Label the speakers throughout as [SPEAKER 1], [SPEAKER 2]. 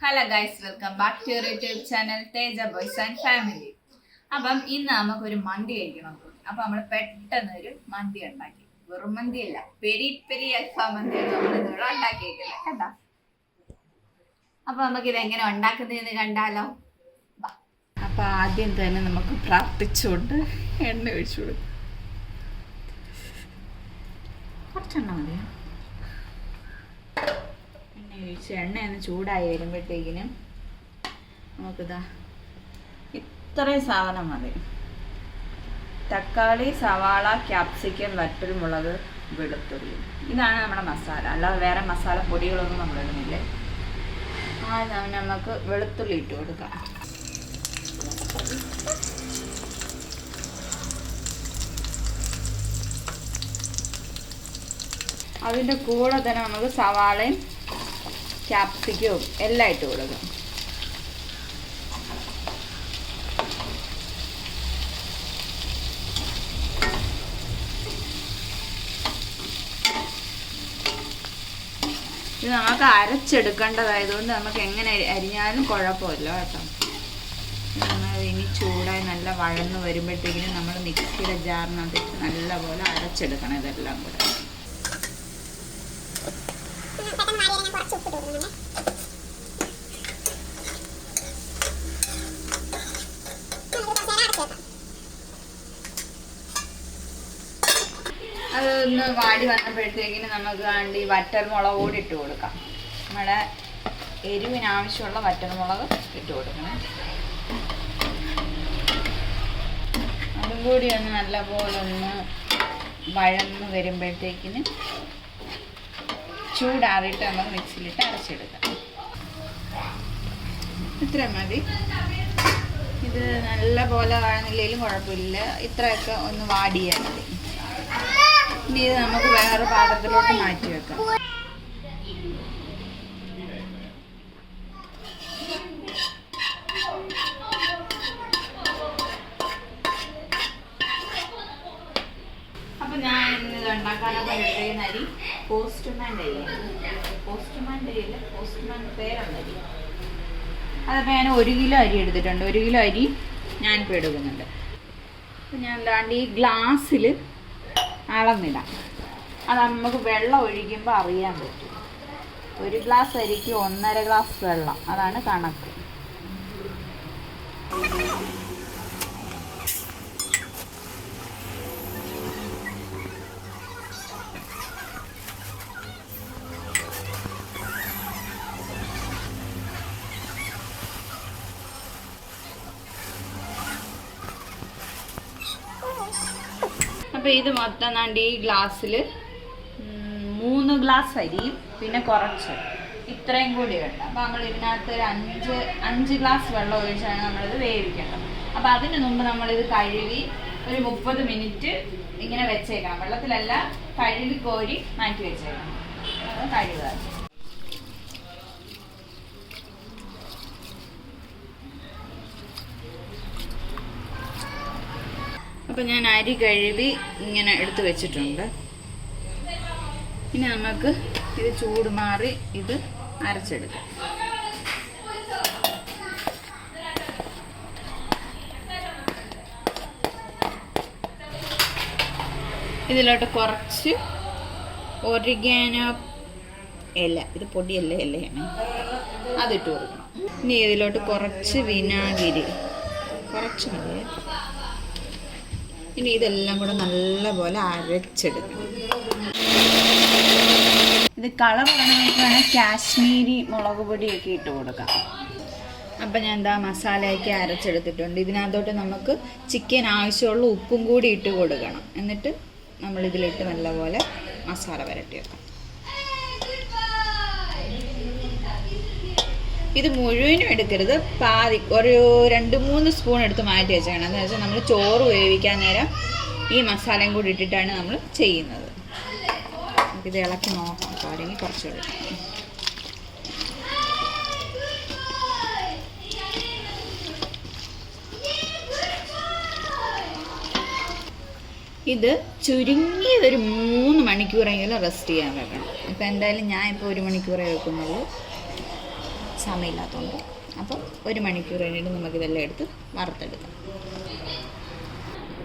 [SPEAKER 1] Hello guys, welcome back to YouTube channel Teja boys and family. അപ്പം ഇന്ന് നമുക്കൊരു മന്തി കഴിക്കണം. അപ്പൊ നമ്മൾ പെട്ടെന്ന് ഒരു മന്തി ഉണ്ടാക്കി. വെറും മന്തിയല്ല, പെരി പെരി അൽഫാം മന്തിയാണ് നമ്മൾ ഇന്നിവിടെ ഉണ്ടാക്കിയേക്കില്ല കേട്ടാ. അപ്പൊ നമുക്ക് ഇതെങ്ങനെ ഉണ്ടാക്കുന്നതെന്ന് കണ്ടാലോ. അപ്പൊ ആദ്യം തന്നെ നമുക്ക് പ്രാർത്ഥിച്ചുകൊണ്ട് എണ്ണ ഒഴിച്ചു കൊടുക്കും. കുറച്ചെണ്ണ മതിയോ? എണ്ണയൊന്ന് ചൂടായി വരുമ്പോഴത്തേക്കിനും നമുക്കിതാ ഇത്രയും സാധനം മതി. തക്കാളി, സവാള, ക്യാപ്സിക്കം, വറ്റൽമുളക്, വെളുത്തുള്ളി. ഇതാണ് നമ്മുടെ മസാല. അല്ലാതെ വേറെ മസാല പൊടികളൊന്നും നമ്മൾ ഇടുന്നില്ലേ. നമുക്ക് വെളുത്തുള്ളി ഇട്ട് കൊടുക്കാം. അതിൻ്റെ കൂടെ തന്നെ നമുക്ക് സവാളയും ക്യാപ്സിക്കവും എല്ലാം ഇട്ട് കൊടുക്കാം. ഇത് നമുക്ക് അരച്ചെടുക്കേണ്ടതായതുകൊണ്ട് നമുക്ക് എങ്ങനെ അരിഞ്ഞാലും കുഴപ്പമില്ല കേട്ടോ. ഇനി ചൂടായി നല്ല വഴന്ന് വരുമ്പോഴത്തേക്കിനും നമ്മൾ മിക്സിയുടെ ജാറിനകത്ത് നല്ലപോലെ അരച്ചെടുക്കണം ഇതെല്ലാം കൂടെ. അതൊന്ന് വാടി വന്നപ്പോഴത്തേക്കിന് നമുക്ക് ഈ വറ്റൽമുളക് കൂടി ഇട്ട് കൊടുക്കാം. നമ്മുടെ എരിവിനാവശ്യമുള്ള വറ്റൽമുളക് ഇട്ട് കൊടുക്കണം. അതും കൂടി ഒന്ന് നല്ലപോലെ ഒന്ന് വഴന്ന് വരുമ്പോഴത്തേക്കിന് ചൂടാറിയിട്ട് നമുക്ക് മിക്സിയിലിട്ട് അരച്ചെടുക്കാം. ഇത്ര മതി. ഇത് നല്ല പോലെ വഴന്നില്ലെങ്കിലും കുഴപ്പമില്ല. ഇത്രയൊക്കെ ഒന്ന് വാടിയാൽ മതി. ഇനി ഇത് നമുക്ക് വേറെ പാത്രത്തിലോട്ട് മാറ്റി വെക്കാം. അപ്പൊ ഞാൻ ഇന്ന് ഉണ്ടാക്കാനൊക്കെ എടുക്കുന്ന അരി പോസ്റ്റ്മാൻ്റെ അരിയാണ്. പോസ്റ്റ്മാൻ പേരുള്ള അരി. അതപ്പോൾ ഞാൻ 1 കിലോ അരി എടുത്തിട്ടുണ്ട്. 1 കിലോ അരി ഞാനിപ്പോൾ എടുക്കുന്നുണ്ട്. അപ്പം ഞാൻ എന്താണ്ട് ഈ ഗ്ലാസ്സിൽ അളന്നിടാം. അത് നമുക്ക് വെള്ളം ഒഴിക്കുമ്പോൾ അറിയാൻ പറ്റും. 1 ഗ്ലാസ് അരിക്ക് 1.5 ഗ്ലാസ് വെള്ളം, അതാണ് കണക്ക്. അപ്പോൾ ഇത് മൊത്തം നാണ്ട് ഈ ഗ്ലാസ്സിൽ 3 ഗ്ലാസ് അരിയും പിന്നെ കുറച്ച് ഇത്രയും കൂടി വേണ്ട. അപ്പോൾ നമ്മൾ ഇതിനകത്ത് ഒരു 5 ഗ്ലാസ് വെള്ളം ഒഴിച്ചാണ് നമ്മളിത് വേവിക്കേണ്ടത്. അപ്പോൾ അതിന് മുമ്പ് നമ്മളിത് കഴുകി ഒരു 30 മിനിറ്റ് ഇങ്ങനെ വെച്ചേക്കണം. വെള്ളത്തിലല്ല, കഴുകി കോരി മാറ്റി വെച്ചേക്കണം. അത് കഴുകുക. അപ്പം ഞാൻ അരി കഴുകി ഇങ്ങനെ എടുത്ത് വെച്ചിട്ടുണ്ട്. ഇനി നമുക്ക് ഇത് ചൂട് മാറി ഇത് അരച്ചെടുക്കാം. ഇതിലോട്ട് കുറച്ച് ഒറിഗാനോ ഇല, ഇത് പൊടിയല്ല, ഇലയാണ്, അതിട്ട് കൊടുക്കണം. ഇനി ഇതിലോട്ട് കുറച്ച് വിനാഗിരി, കുറച്ച് മതി. ഇനി ഇതെല്ലാം കൂടെ നല്ലപോലെ അരച്ചെടുക്കണം. ഇത് കളർ വേണമെങ്കിൽ കാശ്മീരി മുളക് പൊടിയൊക്കെ ഇട്ട് കൊടുക്കാം. അപ്പം ഞാൻ എന്താ മസാലയൊക്കെ അരച്ചെടുത്തിട്ടുണ്ട്. ഇതിനകത്തോട്ട് നമുക്ക് ചിക്കൻ ആവശ്യമുള്ള ഉപ്പും കൂടി ഇട്ട് കൊടുക്കണം. എന്നിട്ട് നമ്മളിതിലിട്ട് നല്ലപോലെ മസാല വരട്ടി വെക്കാം. ഇത് മുഴുവനും എടുക്കരുത്, പാതി ഒരു 2-3 സ്പൂൺ എടുത്ത് മാറ്റി വെച്ചേക്കണം. എന്ന് വെച്ചാൽ നമ്മൾ ചോറ് വേവിക്കാൻ നേരം ഈ മസാലയും കൂടി ഇട്ടിട്ടാണ് നമ്മൾ ചെയ്യുന്നത്. നമുക്കിത് ഇളക്കി നോക്കാം. പോരെങ്കിൽ കുറച്ചുകൂടി. ഇത് ചുരുങ്ങിയതൊരു 3 മണിക്കൂറെങ്കിലും റെസ്റ്റ് ചെയ്യാൻ വെക്കണം. ഇപ്പം എന്തായാലും ഞാൻ ഇപ്പോൾ 1 മണിക്കൂറേ വെക്കുന്നുള്ളൂ. സമയമില്ലാത്തതുകൊണ്ട്. അപ്പോൾ 1 മണിക്കൂർ കഴിഞ്ഞിട്ട് നമുക്കിതെല്ലാം എടുത്ത് വറുത്തെടുക്കാം.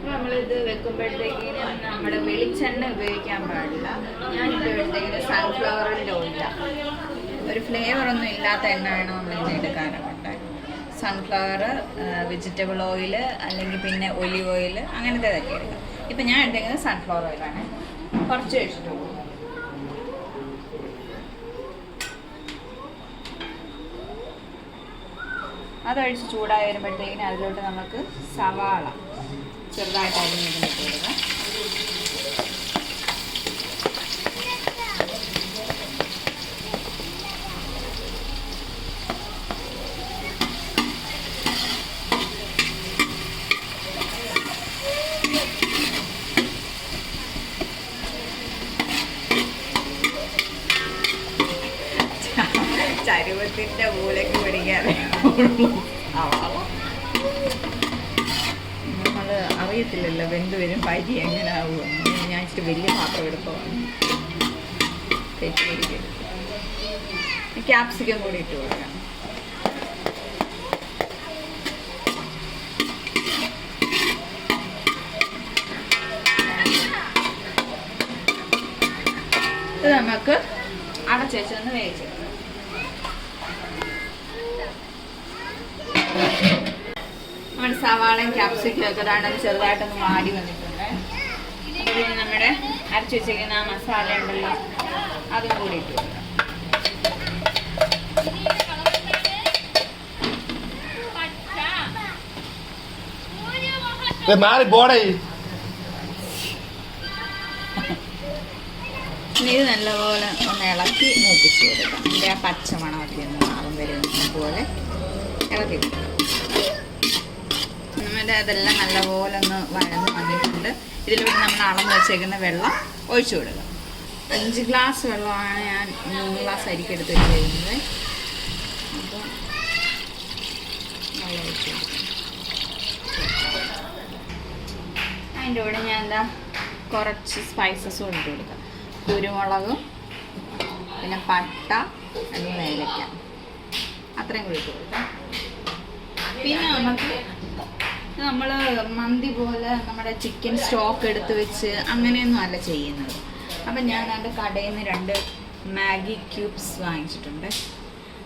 [SPEAKER 1] നമ്മളിത് വെക്കുമ്പോഴത്തേക്കിന് നമ്മുടെ വെളിച്ചെണ്ണ ഉപയോഗിക്കാൻ പാടില്ല. ഞാനിപ്പോൾ എടുത്തേക്കിന് സൺഫ്ലവറിൻ്റെ ഓയിലാണ്. ഒരു ഫ്ലേവറൊന്നും ഇല്ലാത്ത എണ്ണ വേണം നമ്മളിത് എടുക്കാനായിട്ട്. സൺഫ്ലവർ, വെജിറ്റബിൾ ഓയിൽ, അല്ലെങ്കിൽ പിന്നെ ഒലിവ് ഓയിൽ, അങ്ങനത്തെ ഇതൊക്കെ എടുക്കാം. ഇപ്പം ഞാൻ എടുത്തേക്കുന്നത് സൺഫ്ലവർ ഓയിലാണ്. കുറച്ച് ഒഴിച്ചിട്ട് അതൊഴിച്ച് ചൂടായി വരുമ്പോഴത്തേക്കിന് അതിലോട്ട് നമുക്ക് സവാള ചെറുതായിട്ട് അരിഞ്ഞിട്ട് കൊടുക്കാം. ചരുവത്തിൻ്റെ മൂലയ്ക്ക് പിടിക്കാതെ നമ്മൾ അറിയത്തില്ലല്ലോ വെന്ത് വരും പരി എങ്ങനെ ആവുമെന്ന്. ഞാൻ ഇച്ചിരി വലിയ പാത്രം എടുക്കുവാണ്. ക്യാപ്സിക്കം കൂടി ഇട്ട് കൊടുക്കാം. ഇത് നമുക്ക് അടച്ചു വെച്ചൊന്ന് വേവിച്ചെടുക്കാം. നമ്മുടെ സവാളയും ക്യാപ്സിക്കും ഒക്കെ ഇതാണെന്ന് ചെറുതായിട്ടൊന്ന് വാടി വന്നിട്ടുണ്ട്. അപ്പോൾ പിന്നെ നമ്മുടെ അരച്ചു വെച്ചിരിക്കുന്ന ആ മസാല ഉണ്ടല്ലോ അതും കൂടി ഇട്ട് കൊടുക്കാം. ഇത് നല്ലപോലെ ഒന്ന് ഇളക്കി മൂപ്പിച്ച് കൊടുക്കാം. അതിൻ്റെ ആ പച്ചമണമൊക്കെ ഒന്ന് മാറും വരുന്നത് പോലെ ഇളക്കി കൊടുക്കാം. നമ്മുടെ അതെല്ലാം നല്ലപോലെ ഒന്ന് വഴന്ന് വന്നിട്ടുണ്ട്. ഇതിലൂടെ നമ്മൾ അളന്ന് വെച്ചേക്കുന്ന വെള്ളം ഒഴിച്ചു കൊടുക്കുക. 5 ഗ്ലാസ് വെള്ളമാണ് ഞാൻ 3 ഗ്ലാസ് അരിക്കെടുത്ത് വെച്ചിരിക്കുന്നത്. അപ്പോൾ വെള്ളം ഒഴിച്ചു കൊടുക്കാം. അതിൻ്റെ കൂടെ ഞാൻ കുറച്ച് സ്പൈസസും ഇട്ട് കൊടുക്കാം. കുരുമുളകും പിന്നെ പട്ട, അല്ലെങ്കിൽ ഏലക്ക, അത്രയും കൂടി ഇട്ട് കൊടുക്കാം. പിന്നെ നമ്മൾ മന്തി പോലെ നമ്മുടെ ചിക്കൻ സ്റ്റോക്ക് എടുത്ത് വെച്ച് അങ്ങനെയൊന്നും അല്ല ചെയ്യുന്നത്. അപ്പം ഞാൻ എൻ്റെ കടയിൽ നിന്ന് 2 മാഗി ക്യൂബ്സ് വാങ്ങിച്ചിട്ടുണ്ട്.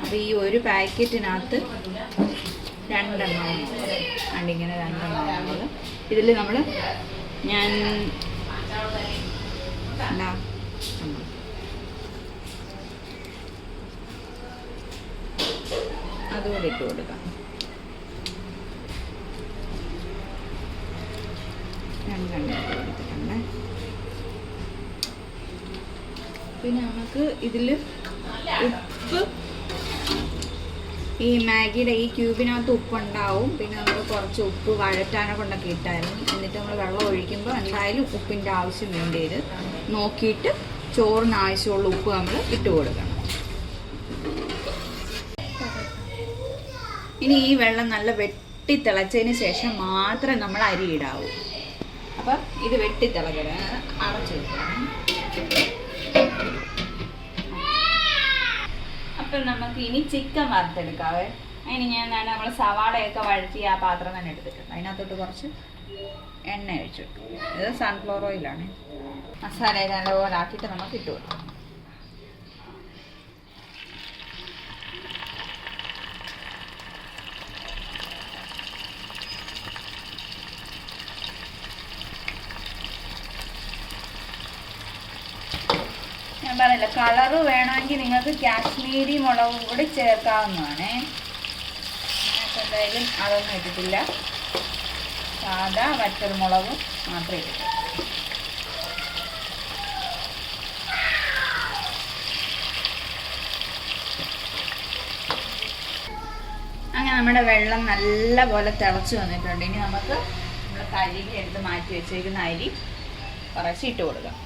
[SPEAKER 1] അപ്പോൾ ഈ ഒരു പാക്കറ്റിനകത്ത് 2 എണ്ണം അതിങ്ങനെ 2 എണ്ണം ഇതിൽ ഞാൻ അതുകൂടി ഇട്ട് കൊടുക്കാം. 2 എണ്ണം ഇട്ട് കൊടുത്തിട്ടുണ്ട്. പിന്നെ നമുക്ക് ഇതിൽ ഉപ്പ്, ഈ മാഗിയുടെ ഈ ക്യൂബിനകത്ത് ഉപ്പുണ്ടാവും. പിന്നെ നമ്മൾ കുറച്ച് ഉപ്പ് വഴറ്റാനെ കൊണ്ടൊക്കെ ഇട്ടായിരുന്നു. എന്നിട്ട് നമ്മൾ വെള്ളം ഒഴിക്കുമ്പോൾ എന്തായാലും ഉപ്പിൻ്റെ ആവശ്യം വേണ്ടി വരും. നോക്കിയിട്ട് ചോറിന് ആവശ്യമുള്ള ഉപ്പ് നമ്മൾ ഇട്ട് കൊടുക്കണം. ഇനി ഈ വെള്ളം നല്ല വെട്ടി തിളച്ചതിന് ശേഷം മാത്രമേ നമ്മൾ അരി ഇടാവൂ. അപ്പം ഇത് വെട്ടി തിളക്കണം, അടച്ചു വെക്കണം. അപ്പം നമുക്ക് ഇനി ചിക്കൻ വറുത്തെടുക്കാവേ. അതിന് ഞാൻ നമ്മൾ സവാളയൊക്കെ വഴറ്റി ആ പാത്രം തന്നെ എടുത്തിട്ടുണ്ട്. അതിനകത്തോട്ട് കുറച്ച് എണ്ണ ഒഴിച്ചിട്ടു. ഇത് സൺഫ്ലവർ ഓയിലാണ്. മസാല നല്ലപോലെ ആക്കിയിട്ട് നമുക്ക് ഇട്ട് കൊടുക്കാം. ഞാൻ പറഞ്ഞില്ല, കളറ് വേണമെങ്കിൽ നിങ്ങൾക്ക് കാശ്മീരി മുളകും കൂടി ചേർക്കാവുന്നതാണേ. എന്തായാലും അതൊന്നും ഇട്ടിട്ടില്ല, സാധാ വറ്റൽ മുളകും മാത്രമേ ഇട്ടിട്ടുള്ളൂ. അങ്ങനെ നമ്മുടെ വെള്ളം നല്ല പോലെ തിളച്ച് വന്നിട്ടുണ്ട്. ഇനി നമുക്ക് നമ്മൾ കഴുകി എടുത്ത് മാറ്റി വെച്ചേക്കുന്ന അരി കുറച്ച് ഇട്ട് കൊടുക്കാം.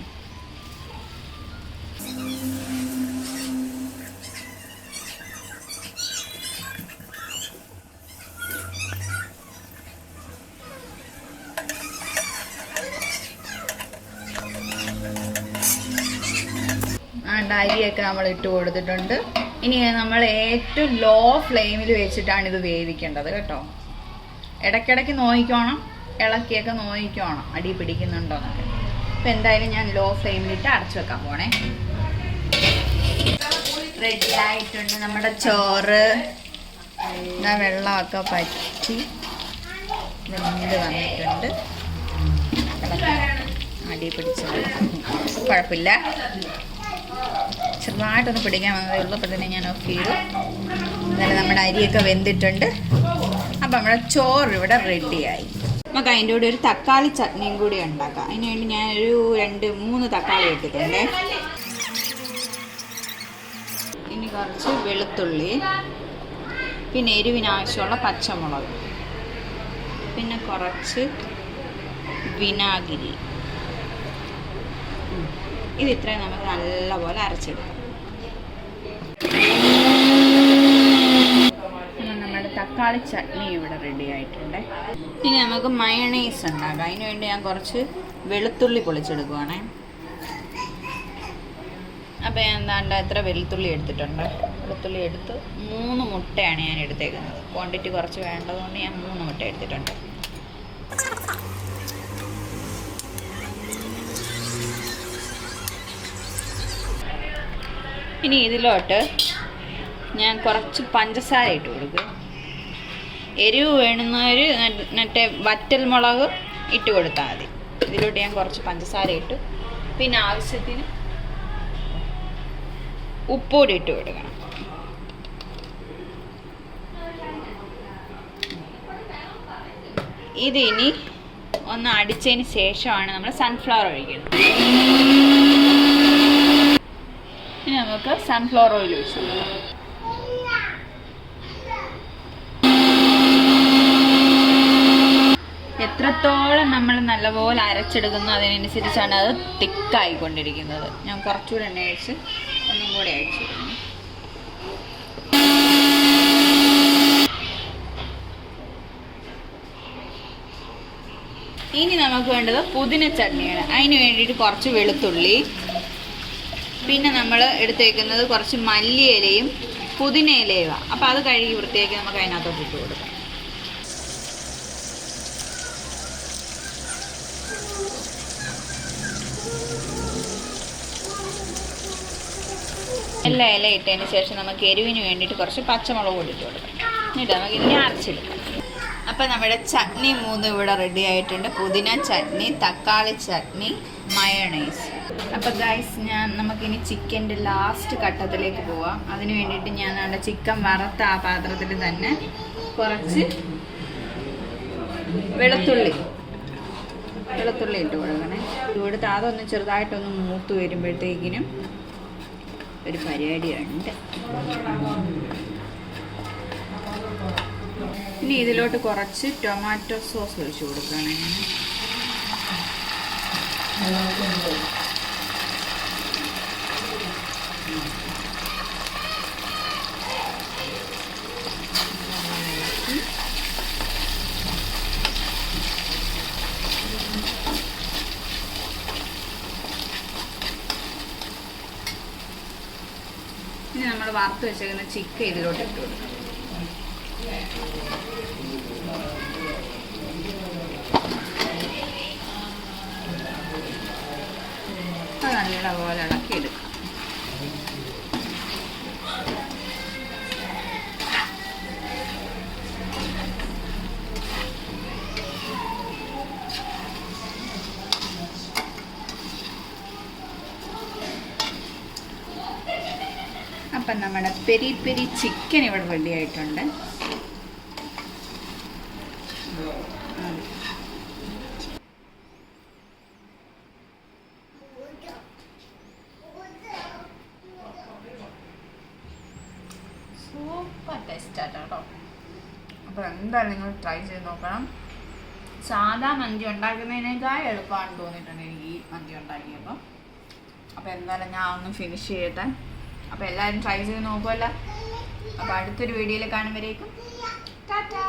[SPEAKER 1] അരിയൊക്കെ നമ്മൾ ഇട്ട് കൊടുത്തിട്ടുണ്ട്. ഇനി നമ്മൾ ഏറ്റവും ലോ ഫ്ലെയിമിൽ വെച്ചിട്ടാണ് ഇത് വേവിക്കേണ്ടത് കേട്ടോ. ഇടയ്ക്കിടയ്ക്ക് നോക്കിക്കോണം, ഇളക്കിയൊക്കെ നോക്കിക്കോണം അടി പിടിക്കുന്നുണ്ടോന്നൊക്കെ. അപ്പം എന്തായാലും ഞാൻ ലോ ഫ്ലെയിമിലിട്ട് അടച്ചു വെക്കാൻ പോണേ. റെഡി ആയിട്ടുണ്ട് നമ്മുടെ ചോറ്. ഇതാ വെള്ളമൊക്കെ പറ്റി വെന്ത് വന്നിട്ടുണ്ട്. അടി പിടിച്ചത് കുഴപ്പമില്ല, ചെറുതായിട്ടൊന്ന് പിടിക്കാൻ വന്നതേ ഉള്ളൂ. അപ്പം തന്നെ ഞാൻ ഓഫ് ചെയ്തു. എന്നാലും നമ്മുടെ അരിയൊക്കെ വെന്തിട്ടുണ്ട്. അപ്പം നമ്മുടെ ചോറ് ഇവിടെ റെഡിയായി. നമുക്ക് അതിൻ്റെ കൂടെ ഒരു തക്കാളി ചട്നിയും കൂടി ഉണ്ടാക്കാം. അതിന് വേണ്ടി ഞാനൊരു 2-3 തക്കാളി ഇട്ടിട്ടുണ്ട്. ഇനി കുറച്ച് വെളുത്തുള്ളി, പിന്നെ എരിവിനാവശ്യമുള്ള പച്ചമുളക്, പിന്നെ കുറച്ച് വിനാഗിരി. ഇത് ഇത്രയും നമുക്ക് നല്ലപോലെ അരച്ചിടാം. നമ്മുടെ തക്കാളി ചട്നി ഇവിടെ റെഡി ആയിട്ടുണ്ട്. ഇനി നമുക്ക് മയണൈസ് ഉണ്ടാക്കാം. അതിന് വേണ്ടി ഞാൻ കുറച്ച് വെളുത്തുള്ളി പൊളിച്ചെടുക്കുവാണേ. അപ്പം ഞാൻ എന്താണ്ട് എത്ര വെളുത്തുള്ളി എടുത്തിട്ടുണ്ട്. വെളുത്തുള്ളി എടുത്ത് 3 മുട്ടയാണ് ഞാൻ എടുത്തേക്കുന്നത്. ക്വാണ്ടിറ്റി കുറച്ച് വേണ്ടതുകൊണ്ട് ഞാൻ 3 മുട്ട എടുത്തിട്ടുണ്ട്. ഇനി ഇതിലോട്ട് ഞാൻ കുറച്ച് പഞ്ചസാര ഇട്ട് കൊടുക്കും. എരിവ് വേണമെന്നവർ മറ്റേ വറ്റൽ മുളക് ഇട്ട് കൊടുത്താൽ മതി. ഇതിലോട്ട് ഞാൻ കുറച്ച് പഞ്ചസാര ഇട്ടു. പിന്നെ ആവശ്യത്തിന് ഉപ്പുകൂടി ഇട്ട് കൊടുക്കണം. ഇതിനി ഒന്ന് അടിച്ചതിന് ശേഷമാണ് നമ്മൾ സൺഫ്ലവർ ഒഴിക്കുന്നത്. ഇനി നമുക്ക് സൺഫ്ലവർ ഓയിൽ ഒഴിച്ചു കൊടുക്കാം. എത്രത്തോളം നമ്മൾ നല്ലപോലെ അരച്ചെടുക്കുന്നു അതിനനുസരിച്ചാണ് അത് തിക്കായിക്കൊണ്ടിരിക്കുന്നത്. ഞാൻ കുറച്ചുകൂടെ എണ്ണ ഒഴിച്ച് ഒന്നും കൂടെ അയച്ചു. ഇനി നമുക്ക് വേണ്ടത് പുതിന ചട്നിയാണ്. അതിന് വേണ്ടിയിട്ട് കുറച്ച് വെളുത്തുള്ളി, പിന്നെ നമ്മൾ എടുത്തേക്കുന്നത് കുറച്ച് മല്ലിയിലയും പുതിന ഇലയുമാണ്. അപ്പോൾ അത് കഴുകി വൃത്തിയാക്കി നമുക്ക് അതിനകത്തോട്ട് ഇട്ട് കൊടുക്കാം. എല്ലാ ഇല ഇട്ടതിന് ശേഷം നമുക്ക് എരിവിന് വേണ്ടിയിട്ട് കുറച്ച് പച്ചമുളക് കൂടി ഇട്ട് കൊടുക്കാം. എന്നിട്ട് നമുക്ക് ഇതിനെ അരച്ചെടുക്കാം. അപ്പം നമ്മുടെ ചട്നി 3 ഇവിടെ റെഡി ആയിട്ടുണ്ട്. പുതിന ചട്നി, തക്കാളി ചട്നി, മയണൈസ്. അപ്പോൾ ഗൈസ് നമുക്കിനി ചിക്കൻ്റെ ലാസ്റ്റ് ഘട്ടത്തിലേക്ക് പോവാം. അതിന് വേണ്ടിയിട്ട് ഞാൻ നമ്മുടെ ചിക്കൻ വറുത്ത ആ പാത്രത്തിൽ തന്നെ കുറച്ച് വെളുത്തുള്ളി ഇട്ട് കൊടുക്കണേ. ഇവിടുത്തെ അതൊന്ന് ചെറുതായിട്ടൊന്ന് മൂത്ത് വരുമ്പോഴത്തേക്കിനും ഒരു പരിപാടിയുണ്ട്. ഇനി ഇതിലോട്ട് കുറച്ച് ടൊമാറ്റോ സോസ് ഒഴിച്ച് കൊടുക്കണം. ഇനി നമ്മൾ വറുത്ത് വെച്ചേക്കുന്ന ചിക്കൻ ഇതിലോട്ട് ഇട്ട് കൊടുക്കണം. നല്ലപോലെ ഇളക്കിയെടുക്കാം. അപ്പം നമ്മുടെ പെരി പെരി ചിക്കൻ ഇവിടെ റെഡി ആയിട്ടുണ്ട്. സൂപ്പർ ടേസ്റ്റാട്ടോ കേട്ടോ. അപ്പോൾ എന്തായാലും നിങ്ങൾ ട്രൈ ചെയ്ത് നോക്കണം. സാധാ മന്തി ഉണ്ടാക്കുന്നതിനേക്കാൾ എളുപ്പമാണെന്ന് തോന്നിയിട്ടുണ്ട് എനിക്ക് ഈ മന്തി ഉണ്ടാക്കിയപ്പോൾ. അപ്പോൾ എന്തായാലും ഞാൻ ഒന്ന് ഫിനിഷ് ചെയ്യട്ടെ. അപ്പോൾ എല്ലാവരും ട്രൈ ചെയ്ത് നോക്കുമല്ലോ. അപ്പോൾ അടുത്തൊരു വീഡിയോയിൽ കാണുമ്പോഴേക്കും ടാറ്റാ.